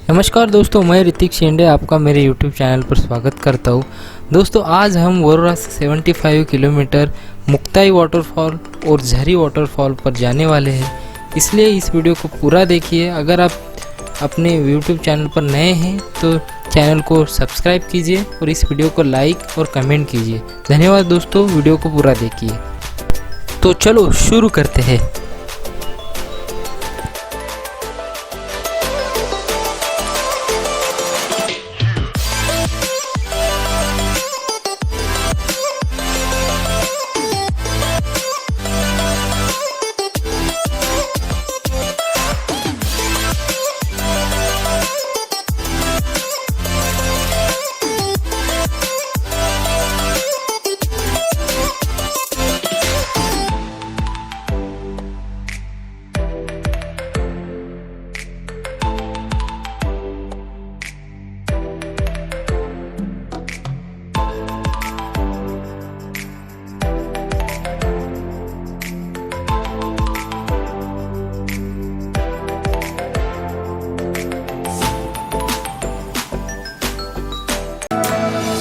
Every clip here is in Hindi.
नमस्कार दोस्तों, मैं ऋतिक शेंडे आपका मेरे YouTube चैनल पर स्वागत करता हूँ। दोस्तों आज हम वरोरा से 75 किलोमीटर मुक्ताई वाटरफॉल और झरी वाटरफॉल पर जाने वाले हैं, इसलिए इस वीडियो को पूरा देखिए। अगर आप अपने YouTube चैनल पर नए हैं तो चैनल को सब्सक्राइब कीजिए और इस वीडियो को लाइक और कमेंट कीजिए। धन्यवाद दोस्तों, वीडियो को पूरा देखिए। तो चलो शुरू करते हैं।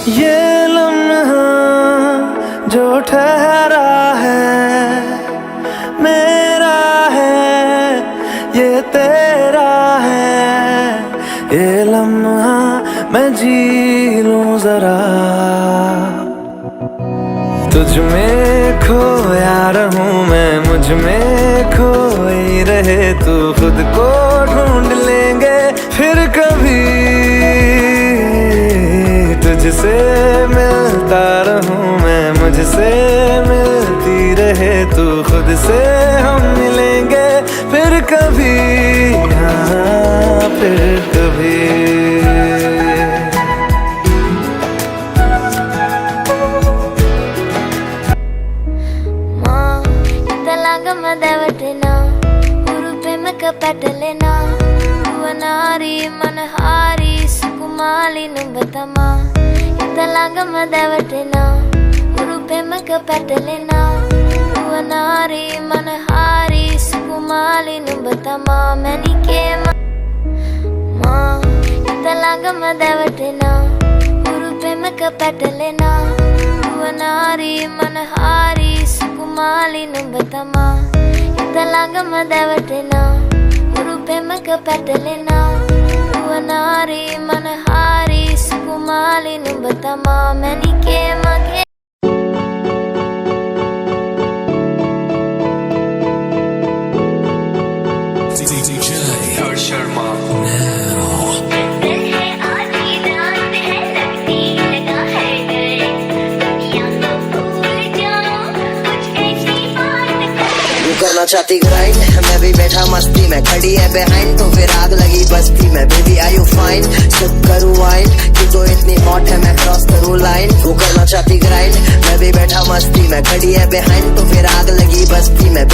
ये लम्हा जो ठहरा है मेरा है, ये तेरा है। ये लम्हा मैं जी लूं जरा, तुझ में खोया रहूं मैं, मुझ में खोई रहे तू। खुद को ढूंढ लेंगे फिर कभी, तुझसे मिलता रहूं मैं, मुझसे मिलती रहे तू। खुद से हम मिलेंगे फिर कभी, हाँ फिर कभी। దేవతనా ఊరు ప్రేమక పెట్టలేనా, యువనారి మనహారి సుకుమాలి నుంబతమా. ఇంతలాగమ దేవతనా ఊరు ప్రేమక పెట్టలేనా, యువనారి మనహారి సుకుమాలి నుంబతమా. మెనికేమా ఇంతలాగమ దేవతనా ఊరు ప్రేమక పెట్టలేనా, యువనారి మనహారి సుకుమాలి నుంబతమా. ఇంతలాగమ దేవతనా ఊరు ప్రేమక పెట్టలేనా, యువనారి మనహారి సుకుమాలి నుంబతమా. మెనికేమా करना चाहती ग्राइंड, मैं भी बैठा मस्ती में, खड़ी है बिहाइंड तो फिर आग लगी बस्ती में। Baby are you fine, sip करूँ वाइन, कि तो इतनी हॉट है मैं क्रॉस करूँ लाइन। वो करना चाहती ग्राइंड, मैं भी बैठा मस्ती में, खड़ी है बिहाइंड तो फिर आग लगी बस्ती में।